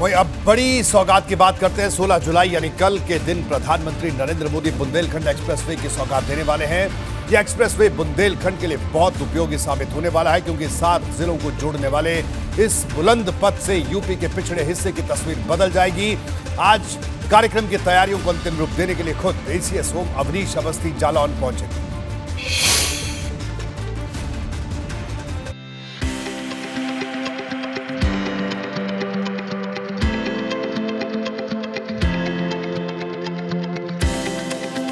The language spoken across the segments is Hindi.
वही अब बड़ी सौगात की बात करते हैं। 16 जुलाई यानी कल के दिन प्रधानमंत्री नरेंद्र मोदी बुंदेलखंड एक्सप्रेसवे की सौगात देने वाले हैं। यह एक्सप्रेसवे बुंदेलखंड के लिए बहुत उपयोगी साबित होने वाला है, क्योंकि 7 जिलों को जोड़ने वाले इस बुलंद पथ से यूपी के पिछड़े हिस्से की तस्वीर बदल जाएगी। आज कार्यक्रम की तैयारियों को अंतिम रूप देने के लिए खुद एसीएस होम अवनीश अवस्थी जालौन पहुंचे।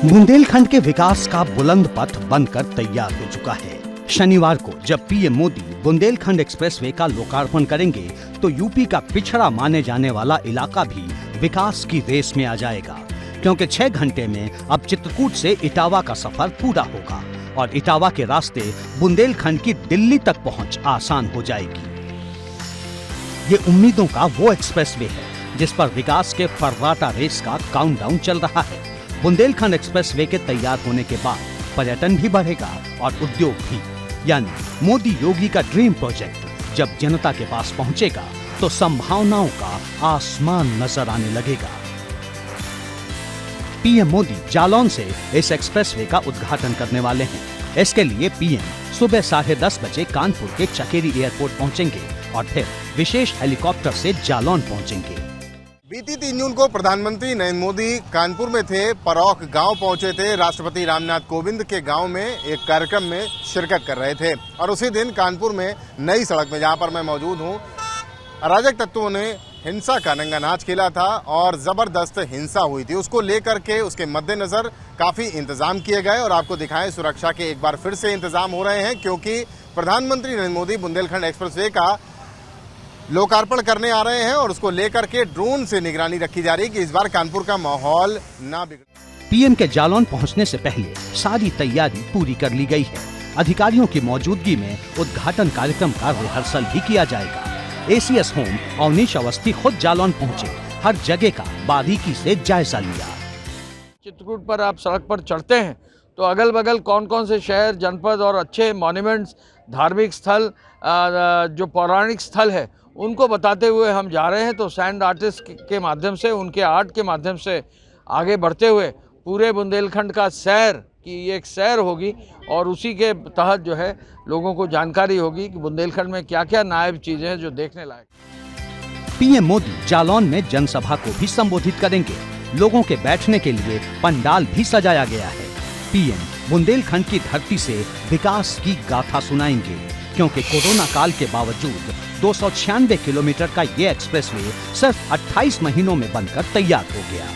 बुंदेलखंड के विकास का बुलंद पथ बनकर तैयार हो चुका है। शनिवार को जब पीएम मोदी बुंदेलखंड एक्सप्रेसवे का लोकार्पण करेंगे तो यूपी का पिछड़ा माने जाने वाला इलाका भी विकास की रेस में आ जाएगा, क्योंकि 6 घंटे में अब चित्रकूट से इटावा का सफर पूरा होगा और इटावा के रास्ते बुंदेलखंड की दिल्ली तक पहुंच आसान हो जाएगी। ये उम्मीदों का वो एक्सप्रेसवे है जिस पर विकास के फर्राटा रेस का काउंटडाउन चल रहा है। बुंदेलखंड एक्सप्रेसवे के तैयार होने के बाद पर्यटन भी बढ़ेगा और उद्योग भी, यानी मोदी योगी का ड्रीम प्रोजेक्ट जब जनता के पास पहुंचेगा तो संभावनाओं का आसमान नजर आने लगेगा। पीएम मोदी जालौन से इस एक्सप्रेसवे का उद्घाटन करने वाले हैं। इसके लिए पीएम सुबह 10:30 बजे कानपुर के चकेरी एयरपोर्ट पहुंचेंगे और फिर विशेष हेलीकॉप्टर से जालौन पहुंचेंगे। बीती 3 जून को प्रधानमंत्री नरेंद्र मोदी कानपुर में थे, परौख गांव पहुंचे थे, राष्ट्रपति रामनाथ कोविंद के गांव में एक कार्यक्रम में शिरकत कर रहे थे और उसी दिन कानपुर में नई सड़क में, जहां पर मैं मौजूद हूं, अराजक तत्वों ने हिंसा का नंगा नाच खेला था और जबरदस्त हिंसा हुई थी। उसको लेकर के उसके मद्देनजर काफी इंतजाम किए गए और आपको दिखाएं, सुरक्षा के एक बार फिर से इंतजाम हो रहे हैं, क्योंकि प्रधानमंत्री नरेंद्र मोदी बुंदेलखंड एक्सप्रेसवे का लोकार्पण करने आ रहे हैं और उसको लेकर के ड्रोन से निगरानी रखी जा रही है कि इस बार कानपुर का माहौल ना बिगड़े। पीएम के जालौन पहुंचने से पहले सारी तैयारी पूरी कर ली गई है। अधिकारियों की मौजूदगी में उद्घाटन कार्यक्रम का रिहर्सल भी किया जाएगा। एसीएस होम अवनीश अवस्थी खुद जालौन पहुंचे, हर जगह का बारीकी से जायजा लिया। चित्रकूट पर आप सड़क पर चढ़ते हैं तो अगल बगल कौन कौन से शहर, जनपद और अच्छे मॉन्यूमेंट्स, धार्मिक स्थल, जो पौराणिक स्थल है, उनको बताते हुए हम जा रहे हैं। तो सैंड आर्टिस्ट के माध्यम से, उनके आर्ट के माध्यम से आगे बढ़ते हुए पूरे बुंदेलखंड का सैर की ये एक सैर होगी और उसी के तहत जो है लोगों को जानकारी होगी कि बुंदेलखंड में क्या क्या नायाब चीज़ें हैं जो देखने लायक। पीएम मोदी जालौन में जनसभा को भी संबोधित करेंगे। लोगों के बैठने के लिए पंडाल भी सजाया गया है। पीएम बुंदेलखंड की धरती से विकास की गाथा सुनाएंगे, क्योंकि कोरोना काल के बावजूद 296 किलोमीटर का ये एक्सप्रेसवे सिर्फ 28 महीनों में बनकर तैयार हो गया।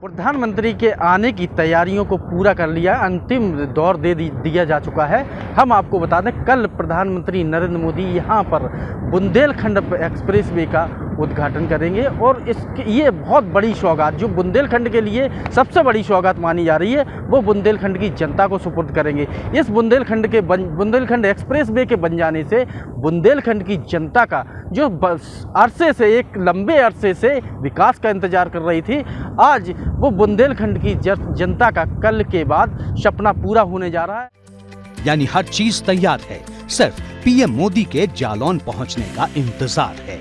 प्रधानमंत्री के आने की तैयारियों को पूरा कर लिया, अंतिम दौर दे दिया जा चुका है। हम आपको बता दें, कल प्रधानमंत्री नरेंद्र मोदी यहाँ पर बुंदेलखंड एक्सप्रेसवे का उद्घाटन करेंगे और ये बहुत बड़ी सौगात, जो बुंदेलखंड के लिए सबसे बड़ी सौगात मानी जा रही है, वो बुंदेलखंड की जनता को सुपुर्द करेंगे। इस बुंदेलखंड एक्सप्रेसवे के बन जाने से बुंदेलखंड की जनता का, जो अरसे से, एक लंबे अरसे से विकास का इंतजार कर रही थी, आज वो बुंदेलखंड की जनता का कल के बाद सपना पूरा होने जा रहा है। यानी हर चीज तैयार है, सिर्फ पीएम मोदी के जालौन पहुंचने का इंतजार है।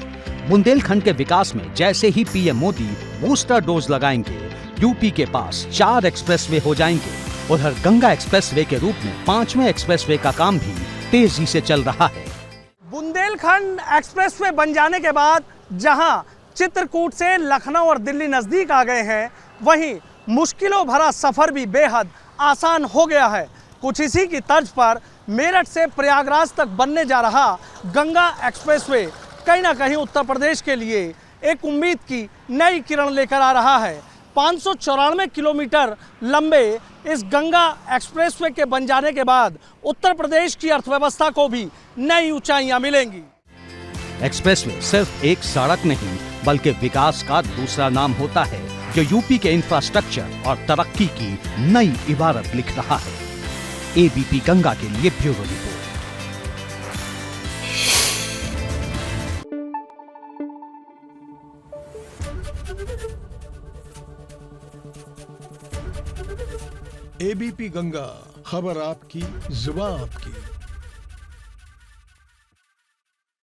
बुंदेलखंड के विकास में जैसे ही पीएम मोदी बूस्टर डोज लगाएंगे, यूपी के पास 4 एक्सप्रेसवे हो जाएंगे। उधर गंगा एक्सप्रेसवे के रूप में 5वें एक्सप्रेसवे का काम भी तेजी से चल रहा है। बुंदेलखंड एक्सप्रेसवे बन जाने के बाद जहां चित्रकूट से लखनऊ और दिल्ली नजदीक आ गए हैं, वहीं मुश्किलों भरा सफर भी बेहद आसान हो गया है। कुछ इसी की तर्ज पर मेरठ से प्रयागराज तक बनने जा रहा गंगा एक्सप्रेसवे कहीं ना कहीं उत्तर प्रदेश के लिए एक उम्मीद की नई किरण लेकर आ रहा है। 594 किलोमीटर लंबे इस गंगा एक्सप्रेसवे के बन जाने के बाद उत्तर प्रदेश की अर्थव्यवस्था को भी नई ऊंचाइयां मिलेंगी। एक्सप्रेसवे सिर्फ एक सड़क नहीं, बल्कि विकास का दूसरा नाम होता है, जो यूपी के इंफ्रास्ट्रक्चर और तरक्की की नई इबारत लिख रहा है। एबीपी गंगा के लिए ब्यूरो रिपोर्ट। एबीपी गंगा, खबर आपकी, जुबान आपकी।